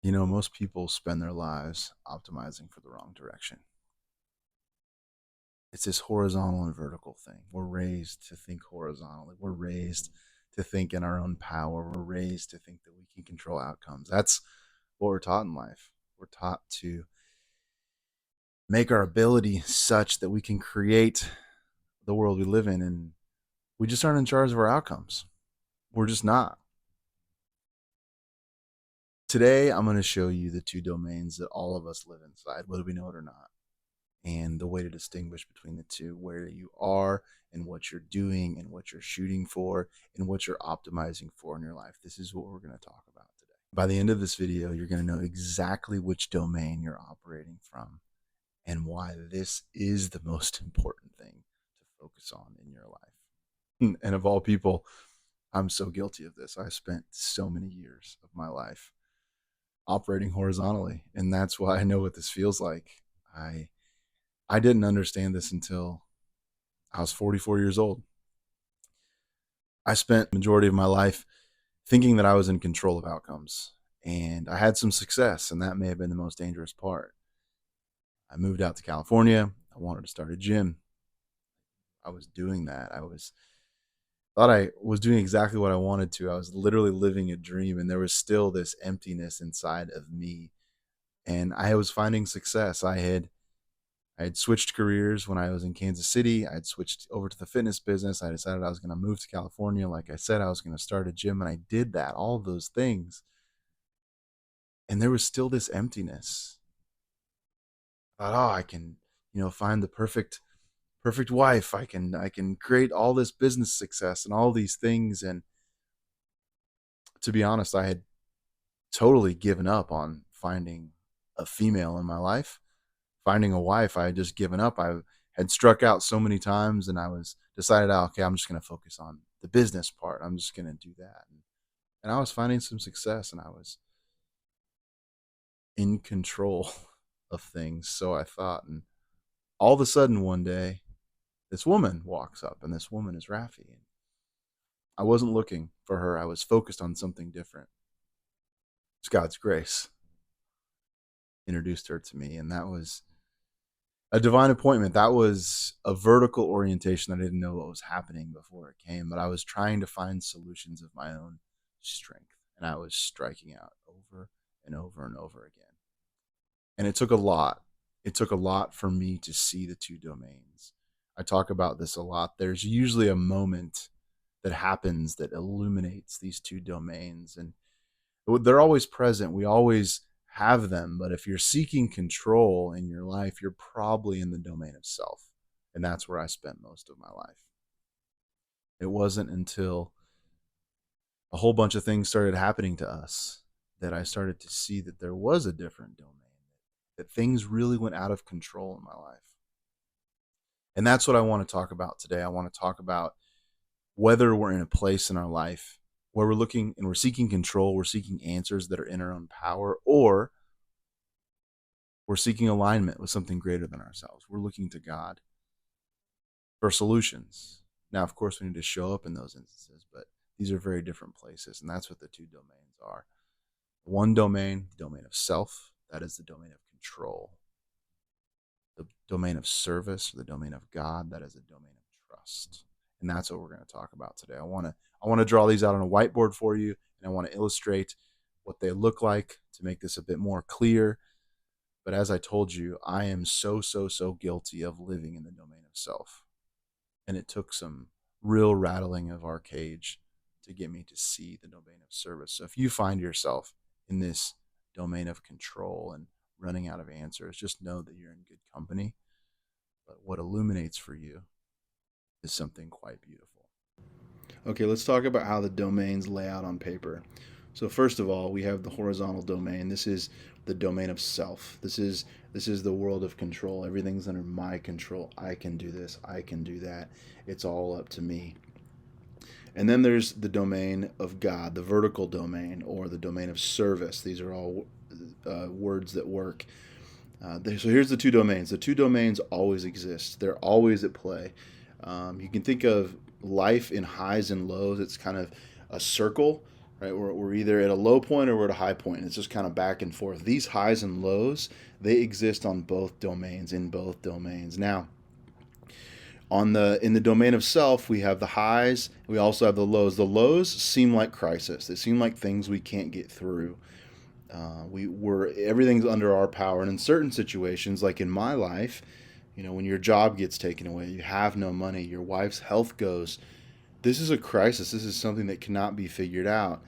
Most people spend their lives optimizing for the wrong direction. It's this horizontal and vertical thing. We're raised to think horizontally. We're raised to think in our own power. We're raised to think that we can control outcomes. That's what we're taught in life. We're taught to make our ability such that we can create the world we live in, and we just aren't in charge of our outcomes. We're just not. Today, I'm going to show you the two domains that all of us live inside, whether we know it or not, and the way to distinguish between the two, where you are and what you're doing and what you're shooting for and what you're optimizing for in your life. This is what we're going to talk about today. By the end of this video, you're going to know exactly which domain you're operating from and why this is the most important thing to focus on in your life. And of all people, I'm so guilty of this. I spent so many years of my life operating horizontally, and that's why I know what this feels like. I didn't understand this until I was 44 years old. I spent the majority of my life thinking that I was in control of outcomes, and I had some success, and that may have been the most dangerous part. I moved out to California. I wanted to start a gym. I was doing that. Thought I was doing exactly what I wanted to. I was literally living a dream, and there was still this emptiness inside of me. And I was finding success. I had switched careers when I was in Kansas City. I had switched over to the fitness business. I decided I was going to move to California. Like I said, I was going to start a gym, and I did that, all of those things. And there was still this emptiness. I thought, oh, I can, find the perfect wife. I can create all this business success and all these things. And to be honest, I had totally given up on finding a female in my life. Finding a wife, I had just given up. I had struck out so many times, and I was decided, oh, okay, I'm just going to focus on the business part. I'm just going to do that. And I was finding some success, and I was in control of things. So I thought, and all of a sudden one day, this woman walks up, and this woman is Raffi. And I wasn't looking for her. I was focused on something different. It's God's grace introduced her to me, and that was a divine appointment. That was a vertical orientation. I didn't know what was happening before it came, but I was trying to find solutions of my own strength, and I was striking out over and over and over again. And it took a lot. It took a lot for me to see the two domains. I talk about this a lot. There's usually a moment that happens that illuminates these two domains, and they're always present. We always have them. But if you're seeking control in your life, you're probably in the domain of self. And that's where I spent most of my life. It wasn't until a whole bunch of things started happening to us that I started to see that there was a different domain, that things really went out of control in my life. And that's what I want to talk about today. I want to talk about whether we're in a place in our life where we're looking and we're seeking control, we're seeking answers that are in our own power, or we're seeking alignment with something greater than ourselves. We're looking to God for solutions. Now, of course, we need to show up in those instances, but these are very different places, and that's what the two domains are. One domain, the domain of self, that is the domain of control. The domain of service, or the domain of God, that is the domain of trust. And that's what we're going to talk about today. I want to draw these out on a whiteboard for you, and I want to illustrate what they look like to make this a bit more clear. But as I told you, I am so guilty of living in the domain of self. And it took some real rattling of our cage to get me to see the domain of service. So if you find yourself in this domain of control and running out of answers, just know that you're in good company. But what illuminates for you is something quite beautiful. Okay, let's talk about how the domains lay out on paper. So first of all, we have the horizontal domain. This is the domain of self. This is the world of control. Everything's under my control. I can do this. I can do that. It's all up to me. And then there's the domain of God, the vertical domain, or the domain of service. These are all words that work. So here's the two domains. The two domains always exist. They're always at play. You can think of life in highs and lows. It's kind of a circle. right? We're either at a low point or we're at a high point. It's just kind of back and forth. These highs and lows, they exist on both domains, in both domains. Now, in the domain of self, we have the highs. We also have the lows. The lows seem like crisis. They seem like things we can't get through. We're everything's under our power. And in certain situations, like in my life, when your job gets taken away, you have no money, your wife's health goes. This is a crisis. This is something that cannot be figured out.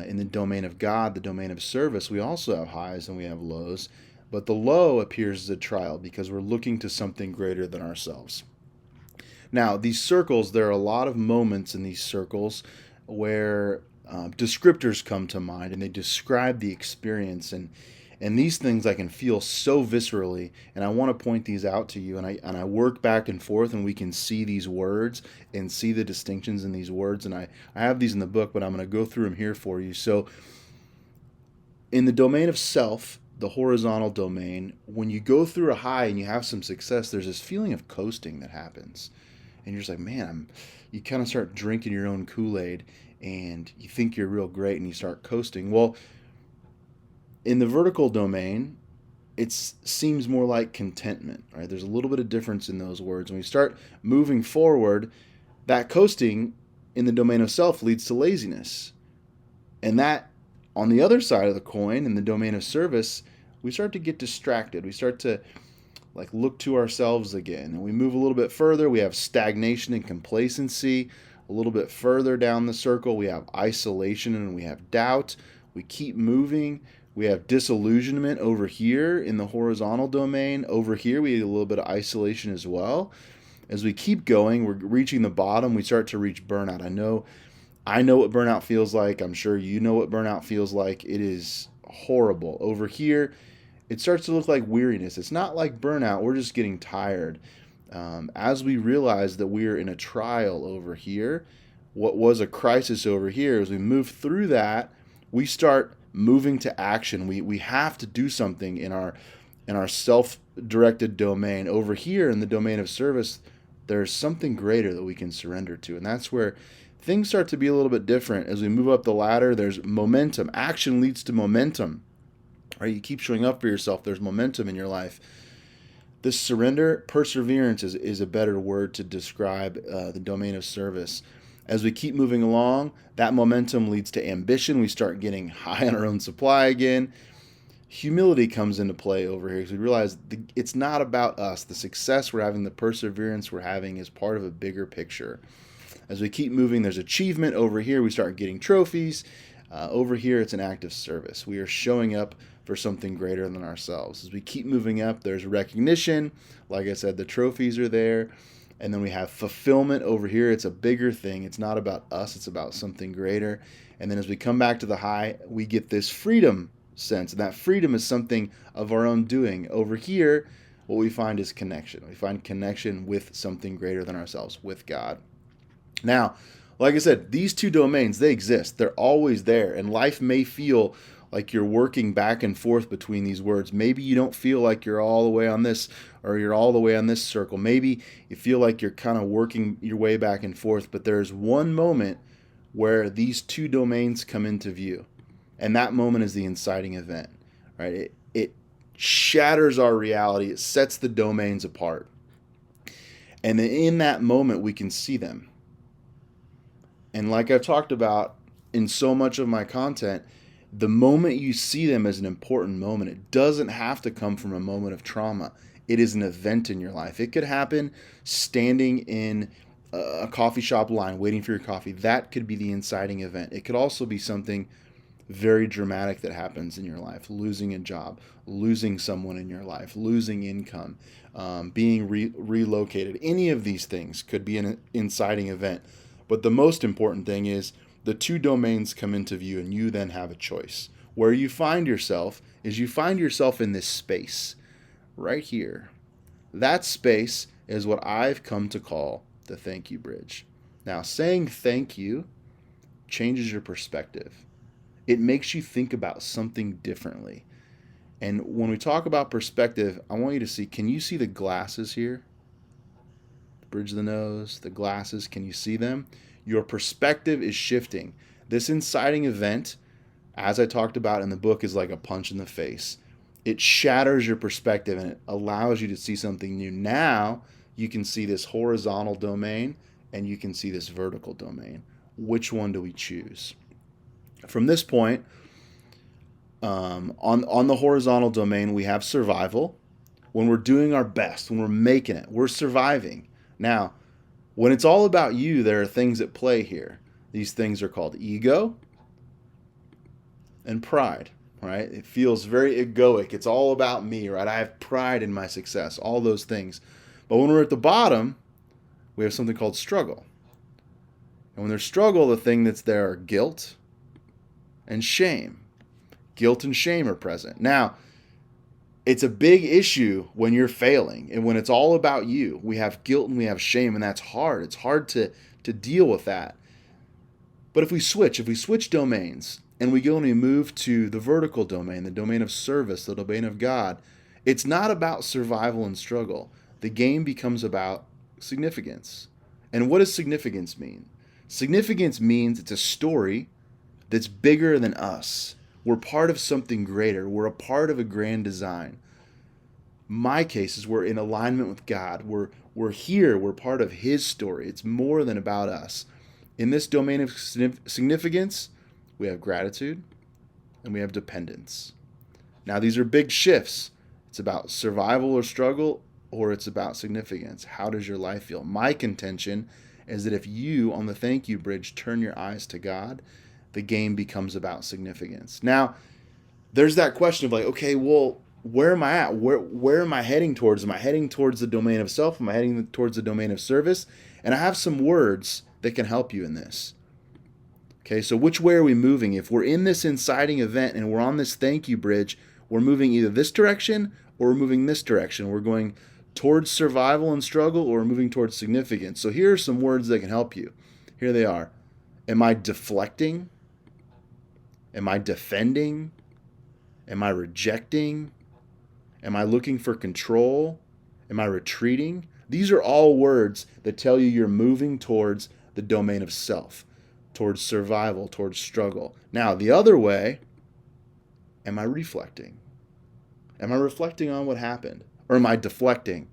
In the domain of God, the domain of service, we also have highs and we have lows. But the low appears as a trial because we're looking to something greater than ourselves. Now, these circles, there are a lot of moments in these circles where descriptors come to mind and they describe the experience. And these things I can feel so viscerally, and I want to point these out to you. And I work back and forth, and we can see these words and see the distinctions in these words. And I have these in the book, but I'm going to go through them here for you. So, in the domain of self, the horizontal domain, when you go through a high and you have some success, there's this feeling of coasting that happens. And you're just like, man, you kind of start drinking your own Kool-Aid and you think you're real great and you start coasting. Well, in the vertical domain, it seems more like contentment, right? There's a little bit of difference in those words. When we start moving forward, that coasting in the domain of self leads to laziness. And that, on the other side of the coin, in the domain of service, we start to get distracted. We start to look to ourselves again. And we move a little bit further, we have stagnation and complacency. A little bit further down the circle, we have isolation and we have doubt. We keep moving. We have disillusionment over here in the horizontal domain. Over here, we have a little bit of isolation as well. As we keep going, we're reaching the bottom. We start to reach burnout. I know what burnout feels like. I'm sure you know what burnout feels like. It is horrible. Over here, it starts to look like weariness. It's not like burnout. We're just getting tired. As we realize that we are in a trial over here, what was a crisis over here, as we move through that, we start moving to action. We have to do something in our self-directed domain. Over here in the domain of service, there's something greater that we can surrender to. And that's where things start to be a little bit different. As we move up the ladder, there's momentum. Action leads to momentum. Right? You keep showing up for yourself. There's momentum in your life. This surrender, perseverance is a better word to describe the domain of service. As we keep moving along, that momentum leads to ambition. We start getting high on our own supply again. Humility comes into play over here because we realize it's not about us. The success we're having, the perseverance we're having is part of a bigger picture. As we keep moving, there's achievement. Over here, we start getting trophies. Over here, it's an act of service. We are showing up for something greater than ourselves. As we keep moving up, there's recognition. Like I said, the trophies are there. And then we have fulfillment over here. It's a bigger thing. It's not about us. It's about something greater. And then as we come back to the high, we get this freedom sense. And that freedom is something of our own doing. Over here, what we find is connection. We find connection with something greater than ourselves, with God. Now, like I said, these two domains, they exist. They're always there. And life may feel like you're working back and forth between these words. Maybe you don't feel like you're all the way on this or you're all the way on this circle. Maybe you feel like you're kind of working your way back and forth, but there's one moment where these two domains come into view. And that moment is the inciting event, right? It shatters our reality. It sets the domains apart. And in that moment, we can see them. And like I've talked about in so much of my content, the moment you see them as an important moment, it doesn't have to come from a moment of trauma. It is an event in your life. It could happen standing in a coffee shop line waiting for your coffee. That could be the inciting event. It could also be something very dramatic that happens in your life. Losing a job, losing someone in your life, losing income, being relocated. Any of these things could be an inciting event. But the most important thing is the two domains come into view and you then have a choice. Where you find yourself is you find yourself in this space right here. That space is what I've come to call the thank you bridge. Now, saying thank you changes your perspective. It makes you think about something differently. And when we talk about perspective, I want you to see, can you see the glasses here? The bridge of the nose, the glasses, can you see them? Your perspective is shifting. This inciting event, as I talked about in the book, is like a punch in the face. It shatters your perspective and it allows you to see something new. Now you can see this horizontal domain and you can see this vertical domain. Which one do we choose? From this point, on the horizontal domain, we have survival. When we're doing our best, when we're making it, we're surviving. Now, when it's all about you, there are things at play here. These things are called ego and pride, right? It feels very egoic. It's all about me, right? I have pride in my success, all those things. But when we're at the bottom, we have something called struggle. And when there's struggle, the thing that's there are guilt and shame. Guilt and shame are present. Now, it's a big issue when you're failing and when it's all about you. We have guilt and we have shame, and that's hard. It's hard to deal with that. But if we switch domains and we go and we move to the vertical domain, the domain of service, the domain of God, it's not about survival and struggle. The game becomes about significance. And what does significance mean? Significance means it's a story that's bigger than us. We're part of something greater. We're a part of a grand design. My case is we're in alignment with God. We're here. We're part of His story. It's more than about us. In this domain of significance, we have gratitude and we have dependence. Now, these are big shifts. It's about survival or struggle, or it's about significance. How does your life feel? My contention is that if you, on the thank you bridge, turn your eyes to God, the game becomes about significance. Now, there's that question of like, okay, well, where am I at? Where am I heading towards? Am I heading towards the domain of self? Am I heading towards the domain of service? And I have some words that can help you in this. Okay, so which way are we moving? If we're in this inciting event and we're on this thank you bridge, we're moving either this direction or we're moving this direction. We're going towards survival and struggle, or we're moving towards significance. So here are some words that can help you. Here they are. Am I deflecting? Am I defending? Am I rejecting? Am I looking for control? Am I retreating? These are all words that tell you you're moving towards the domain of self, towards survival, towards struggle. Now, the other way, am I reflecting? Am I reflecting on what happened? Or am I deflecting?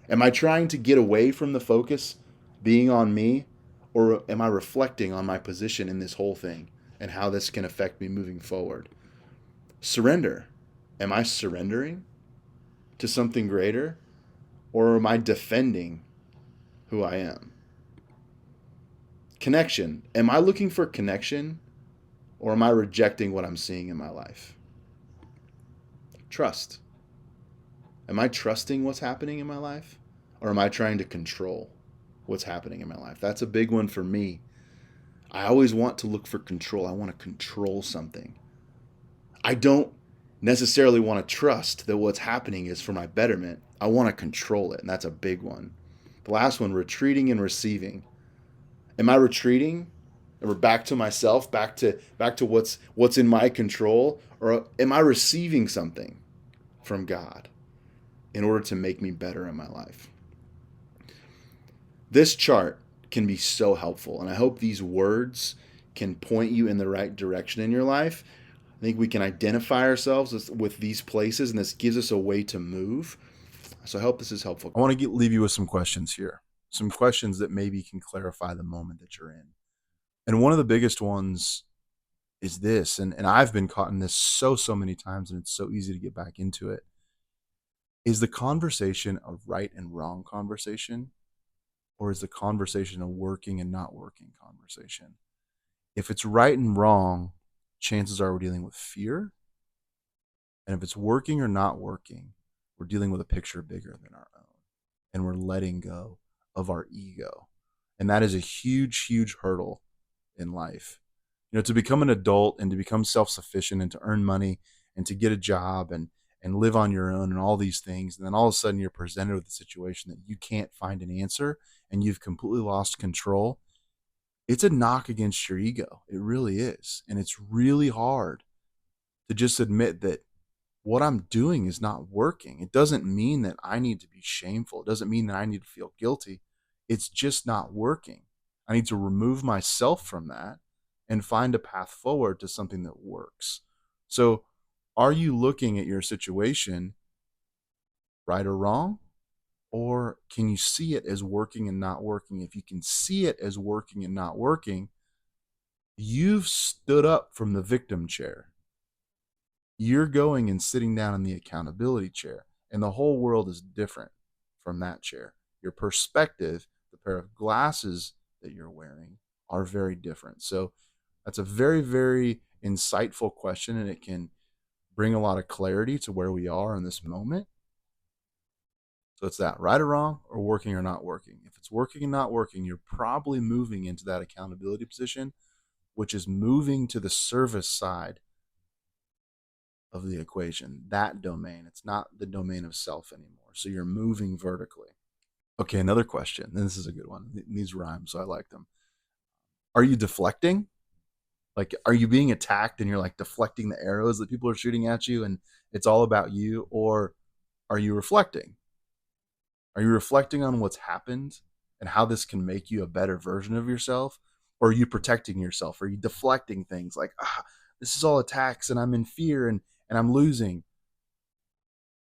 Am I trying to get away from the focus being on me? Or am I reflecting on my position in this whole thing and how this can affect me moving forward? Surrender. Am I surrendering to something greater? Or am I defending who I am? Connection. Am I looking for connection? Or am I rejecting what I'm seeing in my life? Trust. Am I trusting what's happening in my life? Or am I trying to control what's happening in my life? That's a big one for me. I always want to look for control. I want to control something. I don't necessarily want to trust that what's happening is for my betterment. I want to control it, and that's a big one. The last one, retreating and receiving. Am I retreating? Or back to myself, back to what's in my control, or am I receiving something from God in order to make me better in my life? This chart can be so helpful, and I hope these words can point you in the right direction in your life. I think we can identify ourselves with these places, and this gives us a way to move. So I hope this is helpful. I want to leave you with some questions here, some questions that maybe can clarify the moment that you're in. And one of the biggest ones is this, and I've been caught in this so many times, and it's so easy to get back into it. Is the conversation a right and wrong conversation? Or is the conversation a working and not working conversation? If it's right and wrong, chances are we're dealing with fear. And if it's working or not working, we're dealing with a picture bigger than our own. And we're letting go of our ego. And that is a huge, huge hurdle in life. You know, to become an adult and to become self-sufficient and to earn money and to get a job and live on your own and all these things. And then all of a sudden you're presented with a situation that you can't find an answer and you've completely lost control. It's a knock against your ego. It really is. And it's really hard to just admit that what I'm doing is not working. It doesn't mean that I need to be shameful. It doesn't mean that I need to feel guilty. It's just not working. I need to remove myself from that and find a path forward to something that works. So, are you looking at your situation right or wrong? Or can you see it as working and not working? If you can see it as working and not working, you've stood up from the victim chair. You're going and sitting down in the accountability chair, and the whole world is different from that chair. Your perspective, the pair of glasses that you're wearing, are very different. So that's a very, very insightful question, and it can bring a lot of clarity to where we are in this moment. So it's that right or wrong, or working or not working. If it's working and not working, you're probably moving into that accountability position, which is moving to the service side of the equation, that domain. It's not the domain of self anymore. So you're moving vertically. Okay, another question. And this is a good one. These rhyme, so I like them. Are you deflecting? Like, are you being attacked and you're like deflecting the arrows that people are shooting at you and it's all about you? Or are you reflecting? Are you reflecting on what's happened and how this can make you a better version of yourself? Or are you protecting yourself? Are you deflecting things like, this is all attacks and I'm in fear and I'm losing?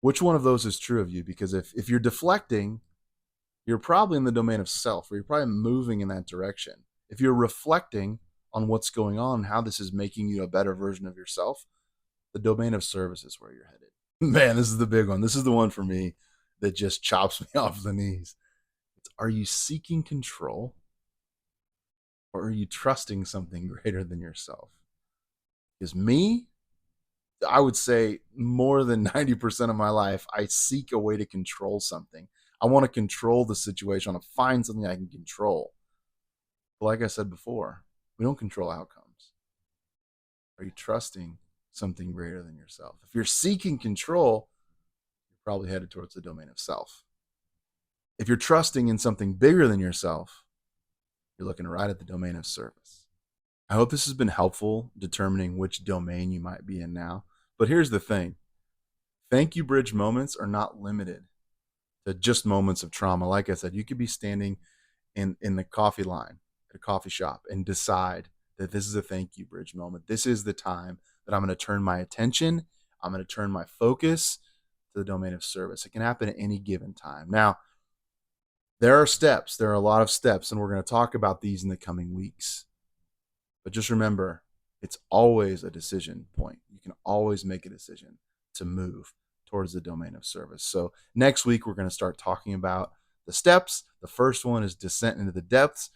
Which one of those is true of you? Because if you're deflecting, you're probably in the domain of self, or you're probably moving in that direction. If you're reflecting on what's going on, how this is making you a better version of yourself, the domain of service is where you're headed. Man, this is the big one. This is the one for me that just chops me off the knees. Are you seeking control, or are you trusting something greater than yourself? Because me, I would say more than 90% of my life, I seek a way to control something. I want to control the situation. I want to find something I can control. But like I said before, we don't control outcomes. Are you trusting something greater than yourself? If you're seeking control, you're probably headed towards the domain of self. If you're trusting in something bigger than yourself, you're looking right at the domain of service. I hope this has been helpful determining which domain you might be in now. But here's the thing. Thank you bridge moments are not limited to just moments of trauma. Like I said, you could be standing in the coffee line at a coffee shop and decide that this is a thank you bridge moment. This is the time that I'm going to turn my attention, I'm going to turn my focus to the domain of service. It can happen at any given time. Now, there are steps, there are a lot of steps, and we're going to talk about these in the coming weeks. But just remember, it's always a decision point. You can always make a decision to move towards the domain of service. So next week, we're going to start talking about the steps. The first one is descent into the depths.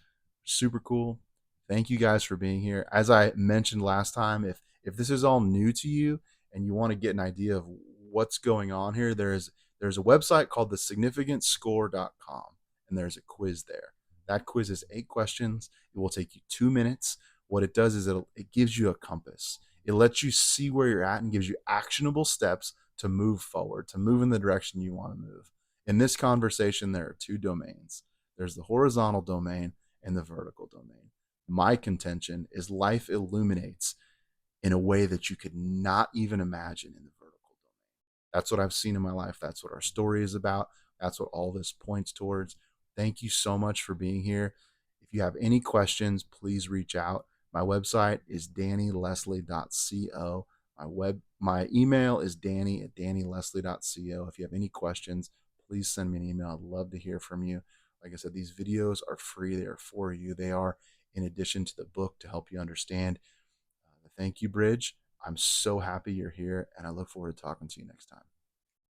Super cool. Thank you guys for being here. As I mentioned last time, if this is all new to you and you want to get an idea of what's going on here, there's a website called thesignificantscore.com, and there's a quiz there. That quiz is 8 questions. It will take you 2 minutes. What it does is it gives you a compass. It lets you see where you're at and gives you actionable steps to move forward, to move in the direction you want to move. In this conversation, there are 2 domains. There's the horizontal domain and the vertical domain. My contention is life illuminates in a way that you could not even imagine in the vertical domain. That's what I've seen in my life. That's what our story is about. That's what all this points towards. Thank you so much for being here. If you have any questions, please reach out. My website is dannylesslie.co. My email is danny@dannylesslie.co. If you have any questions, please send me an email. I'd love to hear from you. Like I said, these videos are free. They are for you. They are in addition to the book to help you understand the Thank You Bridge. I'm so happy you're here, and I look forward to talking to you next time.